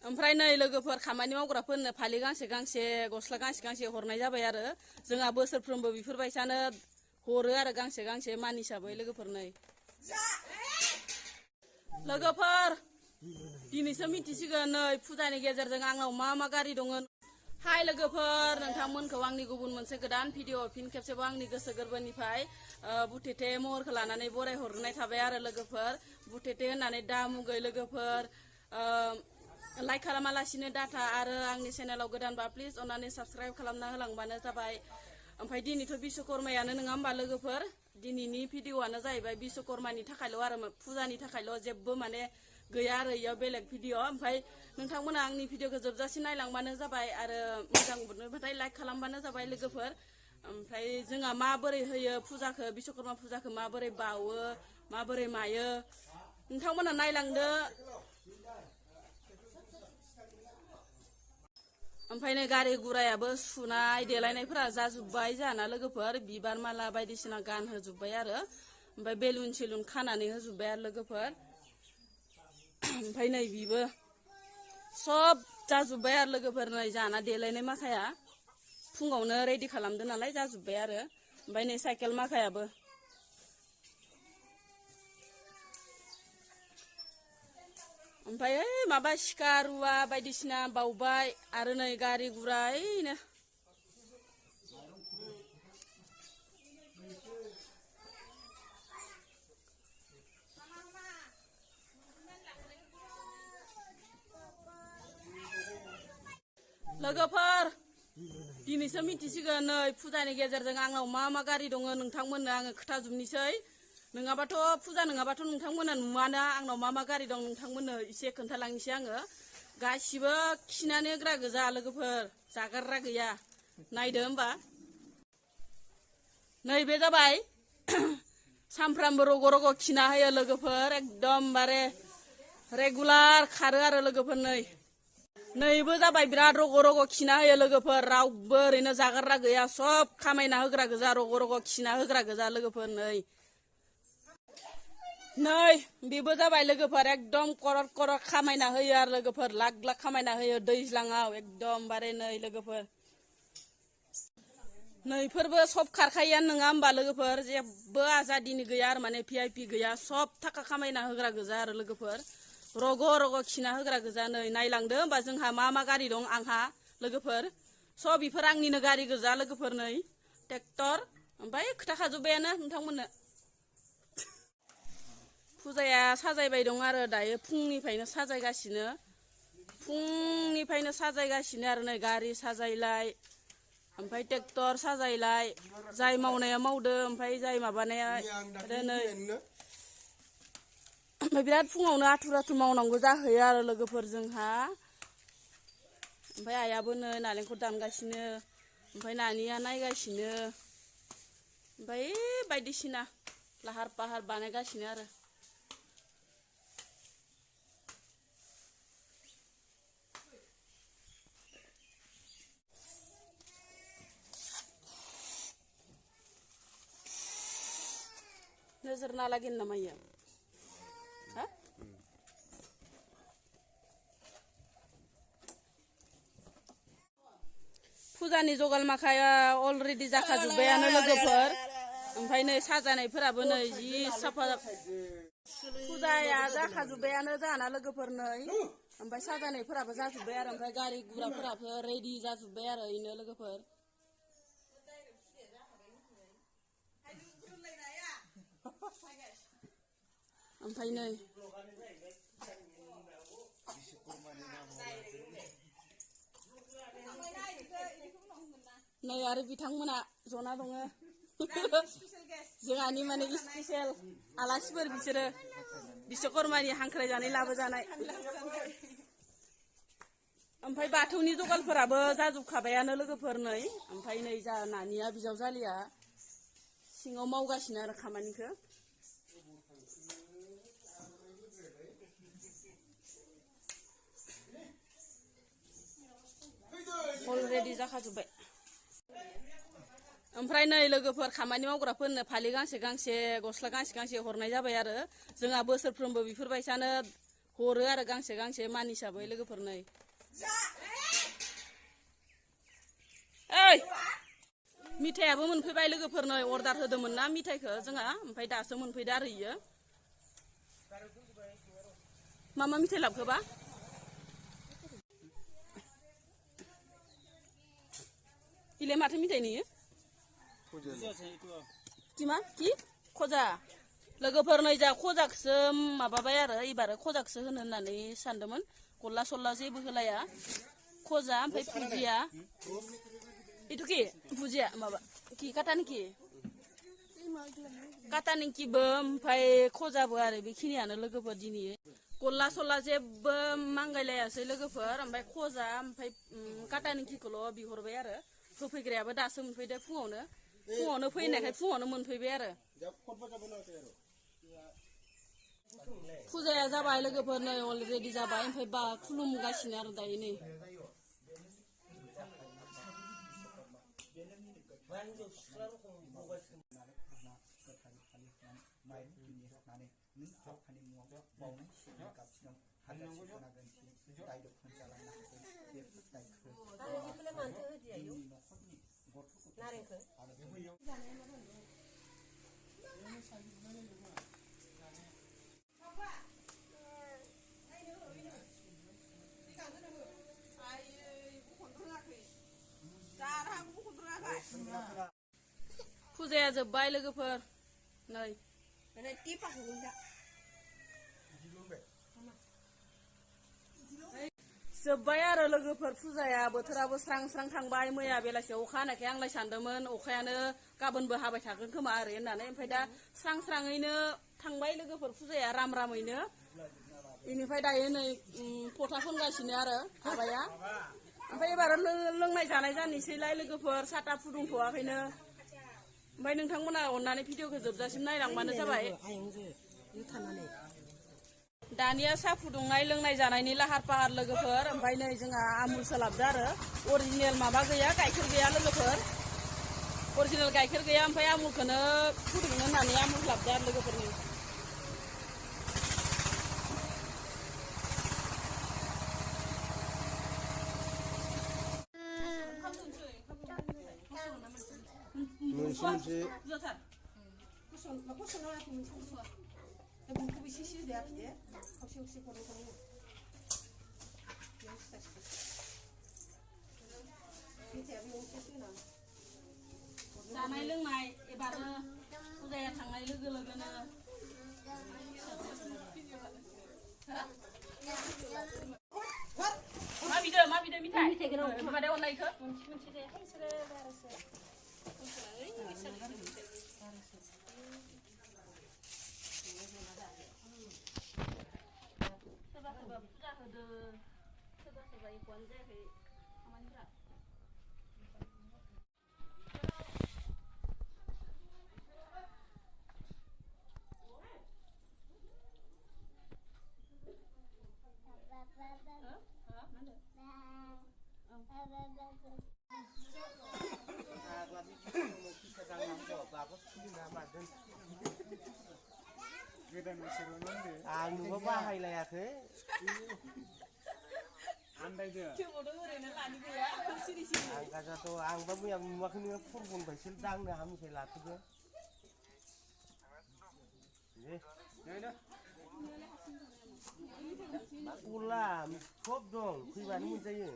ओमफ्राय नै लोगोफोर खामानि मावग्राफोरनो फालि गांसे गांसे गस्ला गांसे गांसे हरनाय जाबाय आरो जोंहा बोसोरफ्रोमबो बेफोरबायसानो हरो आरो गांसे गांसे मान हिसाबै लोगोफोर नै लोगोफोर दिनैसो मिथिसिगोन नै फुजानि गेजेरजों आंनाव मा मा गारि दङ हाय लोगोफोर नोंथांमोनखौ आंनि गुबुन मोनसे गोदान भिडिअ फिन खेबसेबाव आंनि गोसो गोरबोनिफ्राय बुथेथे महरखौ लानानै बराय हरनाय थाबाय आरो लोगोफोर बुथेथे होननानै दा मुगै लोगोफोर लाइक खालामालासिनो डाटा आरो आंनि चेनेलाव गोदानबा प्लिज अननानै साबस्क्राइब खालामना होलांबानो जाबाय ओमफ्राय दिनैथ' बिश्वकर्मायानो नङा होमबा लोगोफोर दिनैनि भिडिअआनो जाहैबाय बिश्वकर्मानि थाखायल' आरो फुजानि थाखायल' जेबो माने गैया आरो इयाव बेलेग भिडिअ ओमफ्राय नोंथांमोना आंनि भिडिअखौ जोबजासिम नायलांबानो जाबाय आरो मोजां मोनोबाथाय लाइक खालामबानो जाबाय लोगोफोर ओमफ्राय जोंहा माबोरै होयो फुजाखौ बिश्वकर्मा फुजाखौ माबोरै बावो माबोरै मायो नोंथांमोना नायलांदो ओमफ्राय नै गारि गुरायाबो सुनाय देलायनायफोरा जाजोब्बाय जाना लोगोफोर बिबार माला बायदिसिना गानहोजोब्बाय आरो ओमफ्राय बेलुन सेलुन खानानै होजोब्बाय आरो लोगोफोर ओमफ्राय नै बिबो सब जाजोब्बाय आरो लोगोफोर नै जाना देलायनाय माखाया फुङावनो रेडि खालामदो नालाय जाजोब्बाय आरो ओमफ्राय नै साइकेल माखायाबो ओमफ्राय माबा सिखा रुवा बायदिसिना बावबाय आरो नै गारि गुरा ओइनो लोगोफोर दिनैसो मिथिसिगोन नै फुजानि गेजेरजों आंनाव मा मा गारि दङ नोंथांमोननो आङो खोथाजोबनोसै नङाबाथ' फुजा नङाबाथ' नोंथांमोना नुवाना आंनाव मा मा गारि दं नोंथांमोननो एसे खोन्थालांनोसै आङो गासिबो खिनानै होग्रा गोजा लोगोफोर जागारग्रा गैया नायदो होमबा नैबे जाबाय सानफ्रामबो रग' रग' खिना होयो लोगोफोर एकदमबारे रेगुलार खारो आरो लोगोफोर नैबो जाबाय बिराद रग' रग' खिना होयो लोगोफोर रावबो ओरैनो जागारग्रा गैया सब खामायना होग्रा गोजा रग' रग' खिना होग्रा गोजा लोगोफोर नै बेबो जाबाय लोगोफोर एकदम करर करर खामायना होयो आरो लोगोफोर लाख लाख खामायना होयो दैज्लाङाव एकदमबारे नै लोगोफोर नैफोरबो सब खारखायोआनो नङा होमबा लोगोफोर जेबो आजादिनि गैया आरो माने VIP गैया सब थाखा खामायना होग्रा गोजा आरो लोगोफोर रग' रग' खिना होग्रा गोजा नै नायलांदो होमबा जोंहा मा मा गारि दं आंहा लोगोफोर सब बेफोर आंनिनो गारि गोजा लोगोफोर नै ट्रेक्टर ओमफ्राय खोथाखाजोब्बायानो नोंथांमोननो फुजाया साजायबाय दं आरो दायो फुंनिफ्रायनो साजायगासिनो आरो नै गारि साजायलाय ओमफ्राय ट्रेक्टर साजायलाय जाय मावनाया मावदो ओमफ्राय जाय माबानाया नै ओमफ्राय बिराद फुङावनो आथुर आथुर मावनांगौ जाहैयो आरो लोगोफोर जोंहा ओमफ्राय आइयाबो नै नालेंखर दानगासिनो ओमफ्राय नानिया नायगासिनो ओमफ्राय बायदिसिना लाहार फाहार बानायगासिनो आरो नोजोर नालागोन नामा इयो हा फुजानि जगाल माखाया अलरेडि जाखाजोब्बायानो लोगोफोर ओमफ्राय नै साजानायफोराबो नै जि साफा फुजाया जाखाजोब्बायानो जाना लोगोफोर नै ओमफ्राय साजानायफोराबो जाजोब्बाय आरो ओमफ्राय गारि गुराफोराबो रेडि जाजोब्बाय आरो इनो लोगोफोर ओमफ्राय नै आरो बिथांमोना जना दङ जोंहानि माने स्पेशल आलासिफोर बिसोरो बिश्वकर्मानि हांख्रायजानाय लाबोजानाय ओमफ्राय बाथौनि जगालफोराबो जाजोबखाबायानो लोगोफोर नै ओमफ्राय नै जा नानिया बिजावजालिया सिङाव मावगासिनो आरो खामानिखौ अलरेडि जाखाजोब्बाय ओमफ्राय नै लोगोफोर खामानि मावग्राफोरनो फालि गांसे गांसे गस्ला गांसे गांसे हरनाय जाबाय आरो जोंहा बोसोरफ्रोमबो बेफोरबायसानो हरो आरो गांसे गांसे मान हिसाबै लोगोफोर नै ओइ मिथायाबो मोनफैबाय लोगोफोर नै अर्डार होदोंमोन ना मिथाइखौ जोंहा ओमफ्राय दासो मोनफैदो आरो इयो मा मिथाइ लाबोखोबा इले माथो मिथाइ नियो किमान कि खजा लोगोफोर नै जा खजाखौसो माबाबाय आरो एबार खजाखौसो होनो होननानै सानदोंमोन गल्ला सल्ला जेबो होलाया खजा ओमफ्राय भुजिया itu ki भुजिया माबा ki kata niki kata nikiबो ओमफ्राय खजाबो आरो बेखिनियानो लोगोफोर दिनै गल्ला सल्ला जेबो मांगायलायासै लोगोफोर ओमफ्राय खजा ओमफ्राय kata nikiखौल' बिहरबाय आरो होफैग्रायाबो दासो मोनफैदो फुङावनो फैनायखाय फुङावनो मोनफैबाय आरो फुजाया जाबाय लोगोफोर नै अलरेडि जाबाय ओमफ्राय बा खुलुमगासिनो आरो दायो नै फुजाया जोब्बाय लोगोफोर नै जोब्बाय आरो लोगोफोर फुजाया बोथोराबो स्रां स्रां थांबाय मैया बेलासियाव अखा हानायखाय आंलाय सानदोंमोन अखायानो गाबोनबो हाबाय थागोन खोमा आरो होननानै ओमफ्राय दा स्रां स्राङैनो थांबाय लोगोफोर फुजाया राम रामैनो बेनिफ्राय दायो नै फथा फोनगासिनो आरो हाबाया ओमफ्राय एबार लोंनाय जानाय जानोसैलाय लोगोफोर साथा फुदुंथ'वाखैनो ओमफ्राय नोंथांमोना अननानै भिडिअखौ जोबजासिम नायलांबानो जाबाय दानिया साहा फुदुंनाय लोंनाय जानायनि लाहार फाहार लोगोफोर ओमफ्राय नै जोंहा आमुल सोलाबदो आरो अरिजिनेल माबा गैया गाइखेर गैया लोगोफोर अरिजिनेल गाइखेर गैया ओमफ्राय आमुलखौनो फुदुंनो होननानै आमुल लाबदो आरो लोगोफोरनि जानाय लोंनाय एबार फुजाया थांनाय लोगो लोगोनो मा बिदो मिथाइ माबादे अनलायखो सोरबा फुजा होदो सोरबा एख'आनो जायाखै खामानिफ्रा आं नुबा बाहायलायाखै आन्दायदो आं गाजाथ' आंबा मैया नुवाखै नोङो फनबायसो दांनो हामिखाय लाथ'दो मा गला सब दं फैबानो मोनजायो